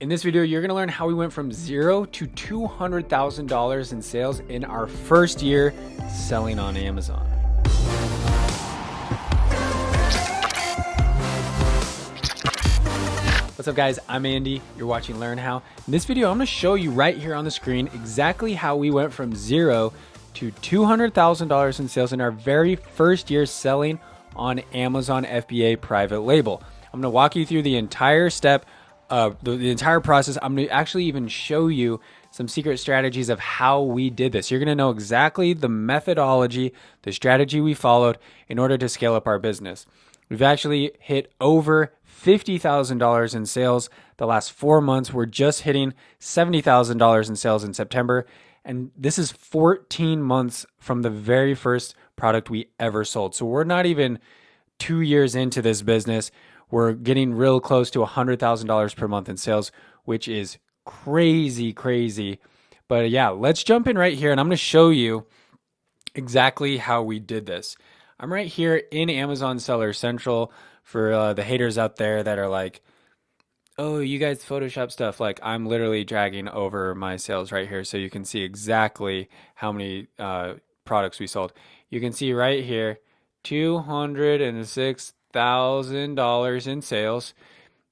In this video, you're gonna learn how we went from zero to $200,000 in sales in our first year selling on Amazon. What's up guys, I'm Andy, you're watching Learn How. In this video, I'm gonna show you right here on the screen exactly how we went from zero to $200,000 in sales in our very first year selling on Amazon FBA private label. I'm gonna walk you through the entire step, the entire process. I'm gonna actually even show you some secret strategies of how we did this. You're gonna know exactly the methodology, the strategy we followed in order to scale up our business. We've actually hit over $50,000 in sales the last 4 months. We're just hitting $70,000 in sales in September. And this is 14 months from the very first product we ever sold. So we're not even 2 years into this business. We're getting real close to $100,000 per month in sales, which is crazy, crazy. But yeah, let's jump in right here and I'm going to show you exactly how we did this. I'm right here in Amazon Seller Central for the haters out there that are like, oh, you guys Photoshop stuff. Like, I'm literally dragging over my sales right here so you can see exactly how many products we sold. You can see right here, $206,000 in sales,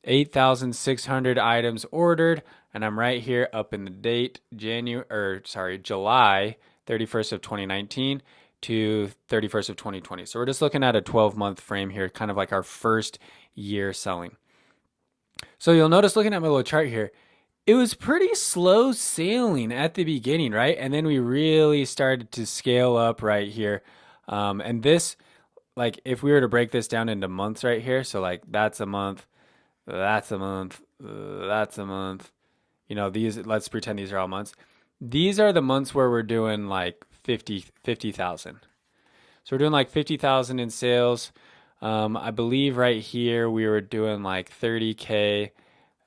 8,600 items ordered, and I'm right here up in the date, July 31st of 2019 to 31st of 2020. So we're just looking at a 12-month frame here, kind of like our first year selling. So you'll notice looking at my little chart here, it was pretty slow sailing at the beginning, right? And then we really started to scale up right here. And this, like if we were to break this down into months right here, so like that's a month, that's a month, that's a month. You know, these, let's pretend these are all months. These are the months where we're doing like 50,000. So we're doing like 50,000 in sales. I believe right here we were doing like 30K.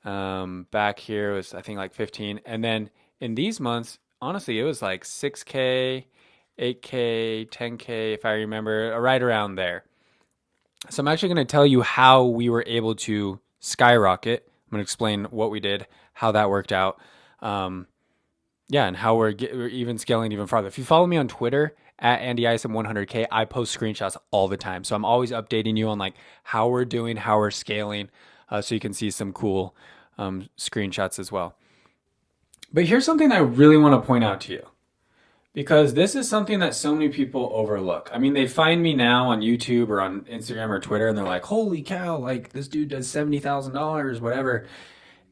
Back here was I think like 15. And then in these months, honestly, it was like 6K, 8K, 10K, if I remember, right around there. So I'm actually going to tell you how we were able to skyrocket. I'm going to explain what we did, how that worked out. Yeah, and how we're even scaling even farther. If you follow me on Twitter at Isom100K, I post screenshots all the time. So I'm always updating you on like how we're doing, how we're scaling, so you can see some cool screenshots as well. But here's something I really want to point out to you, because this is something that so many people overlook. I mean, they find me now on YouTube or on Instagram or Twitter, and they're like, holy cow, like this dude does $70,000, whatever.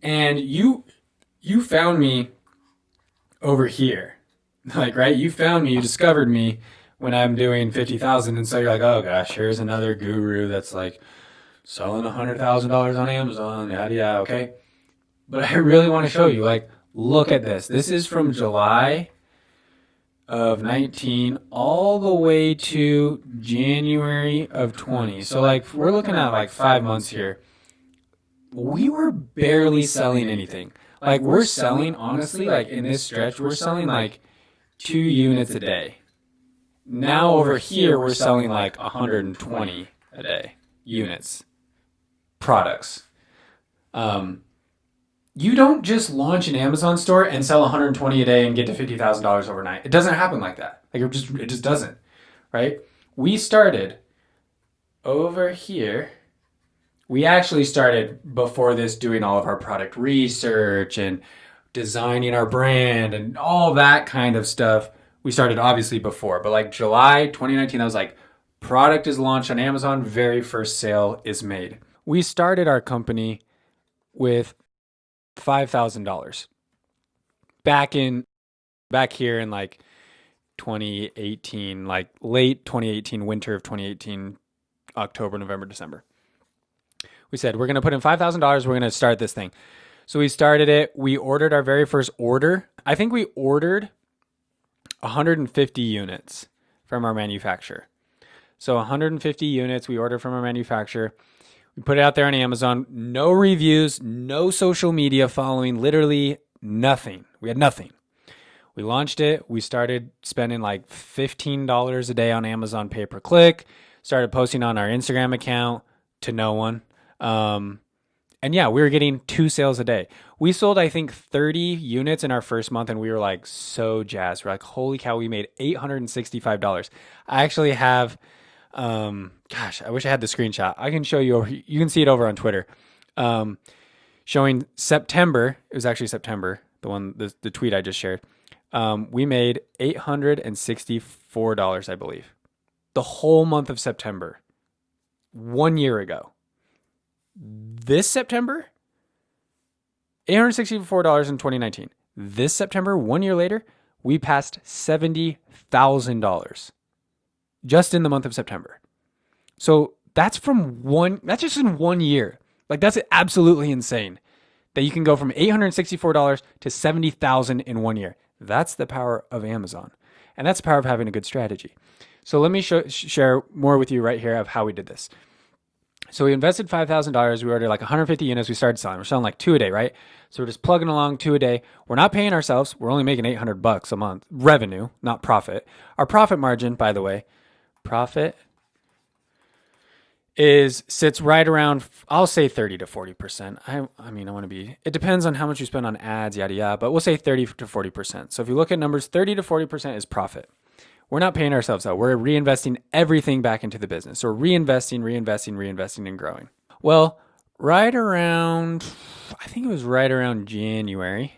And you found me over here, like, right? You found me, you discovered me when I'm doing 50,000. And so you're like, oh gosh, here's another guru that's like selling $100,000 on Amazon. Yeah, okay. But I really want to show you, like, look at this. This is from July of 19 all the way to January of 20. So like, we're looking at like 5 months here. We were barely selling anything. Like we're selling, honestly, like in this stretch, we're selling like 2 units a day. Now over here, we're selling like 120 a day units, products. You don't just launch an Amazon store and sell 120 a day and get to $50,000 overnight. It doesn't happen like that. Like it just doesn't, right? We started over here. We actually started before this doing all of our product research and designing our brand and all that kind of stuff. We started obviously before, but like July 2019, I was like, product is launched on Amazon, very first sale is made. We started our company with $5,000 back here in like 2018, like late 2018, winter of 2018, October, November, December. We said, we're going to put in $5,000. We're going to start this thing. So we started it. We ordered our very first order. I think we ordered 150 units from our manufacturer. So 150 units we ordered from our manufacturer. We put it out there on Amazon. No reviews, no social media following, literally nothing. We had nothing. We launched it. We started spending like $15 a day on Amazon pay-per-click. Started posting on our Instagram account to no one. And yeah, we were getting 2 sales a day. We sold, I think, 30 units in our first month, and we were like so jazzed. We're like, holy cow, we made $865. I actually have, gosh, I wish I had the screenshot. I can show you, you can see it over on Twitter. Showing September, it was actually September, the tweet I just shared. We made $864, I believe. The whole month of September, 1 year ago. This September, $864 in 2019. This September, 1 year later, we passed $70,000 just in the month of September. So that's just in 1 year. Like, that's absolutely insane that you can go from $864 to $70,000 in 1 year. That's the power of Amazon. And that's the power of having a good strategy. So let me share more with you right here of how we did this. So we invested $5,000. We ordered like 150 units. We started selling. We're selling like 2 a day, right? So we're just plugging along 2 a day. We're not paying ourselves. We're only making $800 a month revenue, not profit. Our profit margin, by the way, profit sits right around, I'll say 30 to 40%. I mean, I want to be, it depends on how much you spend on ads, yada, yada, but we'll say 30 to 40%. So if you look at numbers, 30 to 40% is profit. We're not paying ourselves out. We're reinvesting everything back into the business. So reinvesting, and growing. Well, I think it was right around January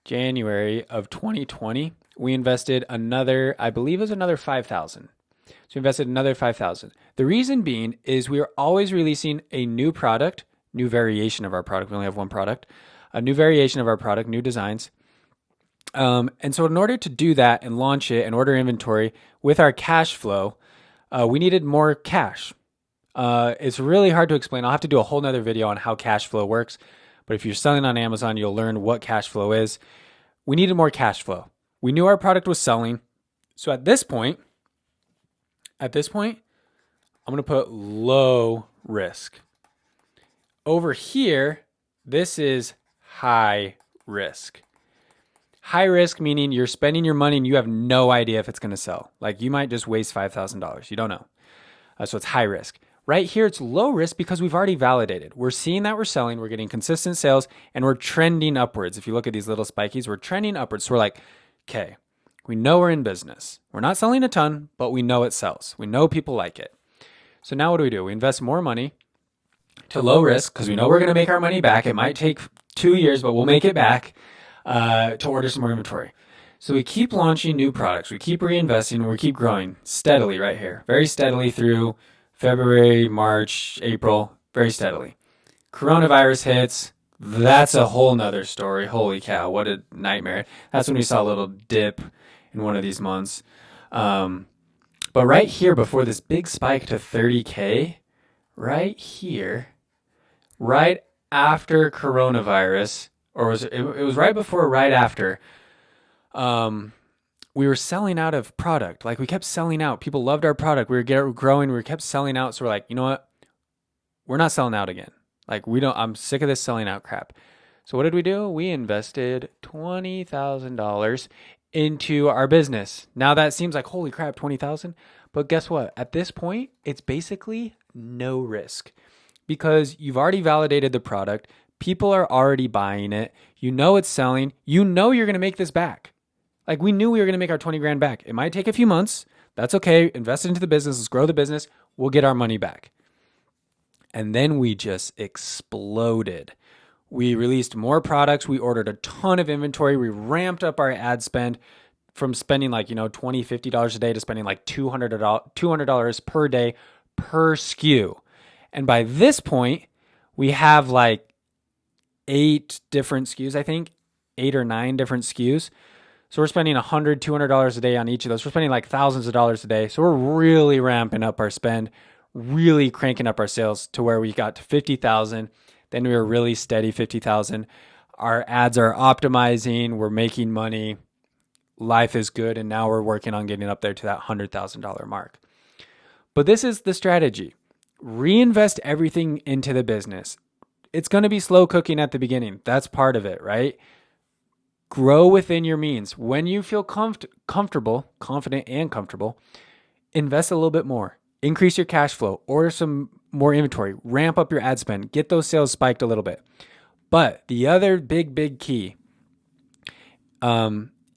of 2020, we invested another, I believe it was another 5,000. So we invested another 5,000. The reason being is we are always releasing a new product, new variation of our product. We only have one product, a new variation of our product, new designs. And so in order to do that and launch it and order inventory with our cash flow, we needed more cash. It's really hard to explain. I'll have to do a whole nother video on how cash flow works. But if you're selling on Amazon, you'll learn what cash flow is. We needed more cash flow. We knew our product was selling. So at this point, I'm going to put low risk. Over here, this is high risk. High risk meaning you're spending your money and you have no idea if it's going to sell. Like, you might just waste $5,000. You don't know. So it's high risk. Right here, it's low risk because we've already validated. We're seeing that we're selling, we're getting consistent sales, and we're trending upwards. If you look at these little spikies, we're trending upwards. So we're like, okay, we know we're in business. We're not selling a ton, but we know it sells. We know people like it. So now what do? We invest more money to low risk because we know we're going to make our money back. It might take 2 years, but we'll make it back. To order some more inventory. So we keep launching new products. We keep reinvesting. And we keep growing steadily right here. Very steadily through February, March, April. Very steadily. Coronavirus hits. That's a whole nother story. Holy cow. What a nightmare. That's when we saw a little dip in one of these months. But right here before this big spike to 30K, right here, right after coronavirus, or it was right before or right after, we were selling out of product. Like, we kept selling out. People loved our product. We were growing. We kept selling out. So we're like, you know what? We're not selling out again. Like, I'm sick of this selling out crap. So what did we do? We invested $20,000 into our business. Now that seems like, holy crap, 20,000. But guess what? At this point, it's basically no risk because you've already validated the product. People are already buying it. You know it's selling. You know you're going to make this back. Like, we knew we were going to make our 20 grand back. It might take a few months. That's okay. Invest into the business. Let's grow the business. We'll get our money back. And then we just exploded. We released more products. We ordered a ton of inventory. We ramped up our ad spend from spending like, $20, $50 a day to spending like $200 per day per SKU. And by this point, we have like 8 different SKUs, I think, 8 or 9 different SKUs. So we're spending $100, $200 a day on each of those. We're spending like thousands of dollars a day. So we're really ramping up our spend, really cranking up our sales to where we got to 50,000. Then we were really steady 50,000. Our ads are optimizing. We're making money. Life is good. And now we're working on getting up there to that $100,000 mark. But this is the strategy. Reinvest everything into the business. It's going to be slow cooking at the beginning. That's part of it, right? Grow within your means. When you feel comfortable, confident and comfortable, invest a little bit more. increase your cash flow, order some more inventory, ramp up your ad spend, get those sales spiked a little bit. But the other big key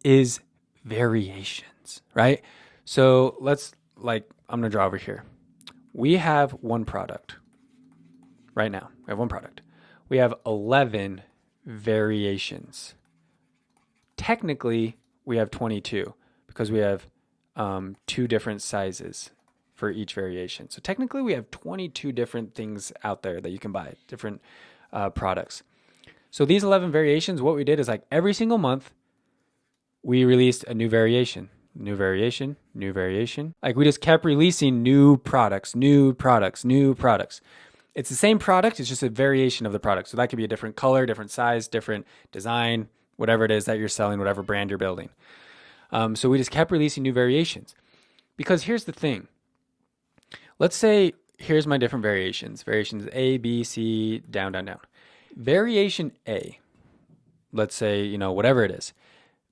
is variations, right? So I'm going to draw over here. We have one product right now. We have one product. We have 11 variations. Technically, we have 22 because we have 2 different sizes for each variation. So technically, we have 22 different things out there that you can buy, different products. So these 11 variations, what we did is like every single month, we released a new variation. Like we just kept releasing new products. It's the same product, it's just a variation of the product. So that could be a different color, different size, different design, whatever it is that you're selling, whatever brand you're building. So we just kept releasing new variations. Because here's the thing. Let's say, here's my different variations. Variations A, B, C, down. Variation A, let's say, whatever it is.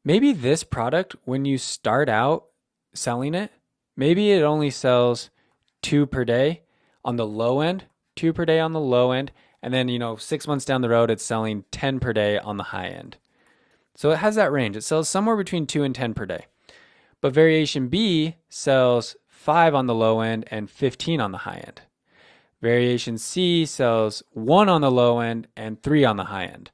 Maybe this product, when you start out selling it, maybe it only sells 2 per day on the low end, 2 per day on the low end. And then, 6 months down the road, it's selling 10 per day on the high end. So it has that range. It sells somewhere between 2 and 10 per day. But variation B sells 5 on the low end and 15 on the high end. Variation C sells 1 on the low end and 3 on the high end.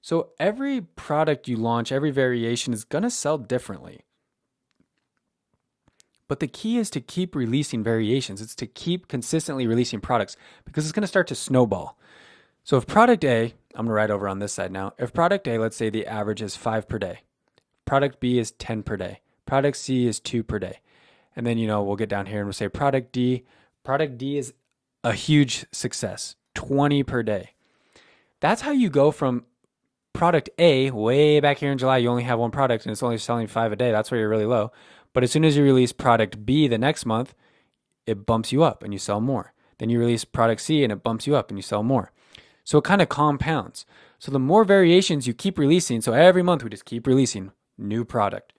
So every product you launch, every variation is going to sell differently. But the key is to keep releasing variations. It's to keep consistently releasing products because it's going to start to snowball. So if product A, I'm going to write over on this side now. If product A, let's say the average is 5 per day. Product B is 10 per day. Product C is 2 per day. And then, we'll get down here and we'll say product D. Product D is a huge success, 20 per day. That's how you go from product A, way back here in July, you only have one product and it's only selling 5 a day. That's where you're really low. But as soon as you release product B the next month, it bumps you up and you sell more. Then you release product C and it bumps you up and you sell more. So it kind of compounds. So the more variations you keep releasing, so every month we just keep releasing new product.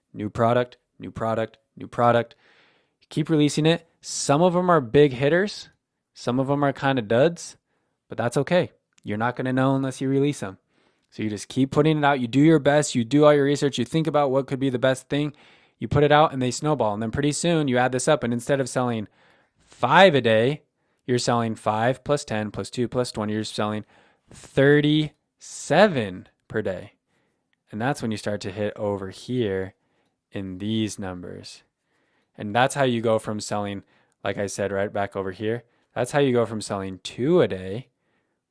Keep releasing it. Some of them are big hitters. Some of them are kind of duds, but that's okay. You're not going to know unless you release them. So you just keep putting it out. You do your best. You do all your research. You think about what could be the best thing. You put it out and they snowball. And then pretty soon you add this up. And instead of selling 5 a day, you're selling 5 plus 10 plus 2 plus 20. You're selling 37 per day. And that's when you start to hit over here in these numbers. And that's how you go from selling, like I said, right back over here. That's how you go from selling 2 a day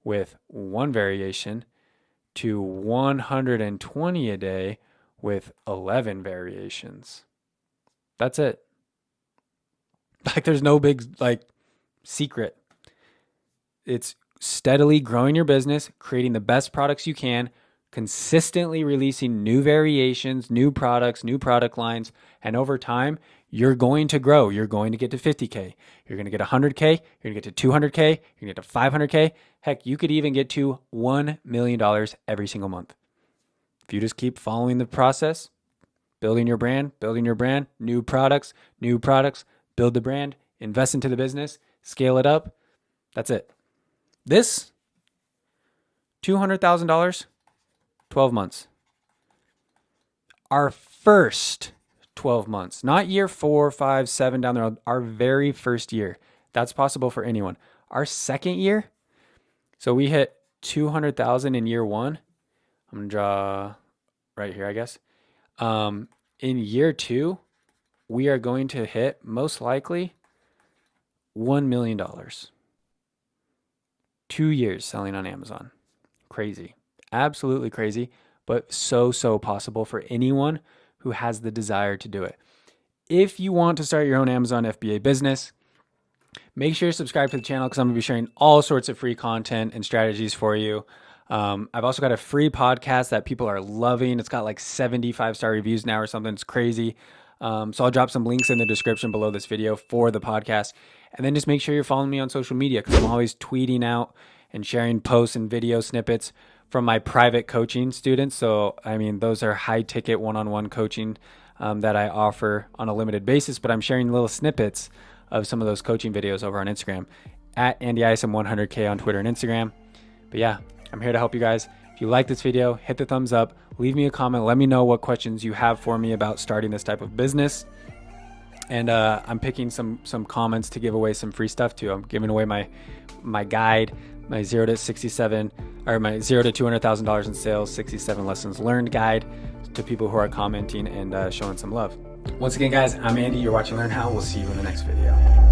with 1 variation to 120 a day with 11 variations. That's it. Like there's no big secret. It's steadily growing your business, creating the best products you can, consistently releasing new variations, new products, new product lines, and over time, you're going to grow. You're going to get to 50K. You're going to get 100K. You're going to get to 200K. You're going to get to 500K. Heck, you could even get to $1 million every single month. If you just keep following the process, building your brand, new products, build the brand, invest into the business, scale it up. That's it. This, $200,000, 12 months. Our first 12 months, not year 4, 5, 7 down the road, our very first year. That's possible for anyone. Our second year, so we hit 200,000 in year 1. I'm going to draw right here, I guess. In year 2, we are going to hit most likely $1 million. 2 years selling on Amazon. Crazy. Absolutely crazy, but so possible for anyone who has the desire to do it. If you want to start your own Amazon FBA business, make sure you subscribe to the channel because I'm going to be sharing all sorts of free content and strategies for you. I've also got a free podcast that people are loving. It's got like 75-star reviews now or something. It's crazy. So I'll drop some links in the description below this video for the podcast. And then just make sure you're following me on social media because I'm always tweeting out and sharing posts and video snippets from my private coaching students. So, those are high ticket one-on-one coaching that I offer on a limited basis, but I'm sharing little snippets of some of those coaching videos over on Instagram at Andy Isom 100K on Twitter and Instagram. But yeah, I'm here to help you guys. If you like this video, hit the thumbs up, leave me a comment, let me know what questions you have for me about starting this type of business. And I'm picking some comments to give away some free stuff too. I'm giving away my guide, my 0 to $200,000 in sales, 67 lessons learned guide to people who are commenting and showing some love. Once again, guys, I'm Andy. You're watching Learn How. We'll see you in the next video.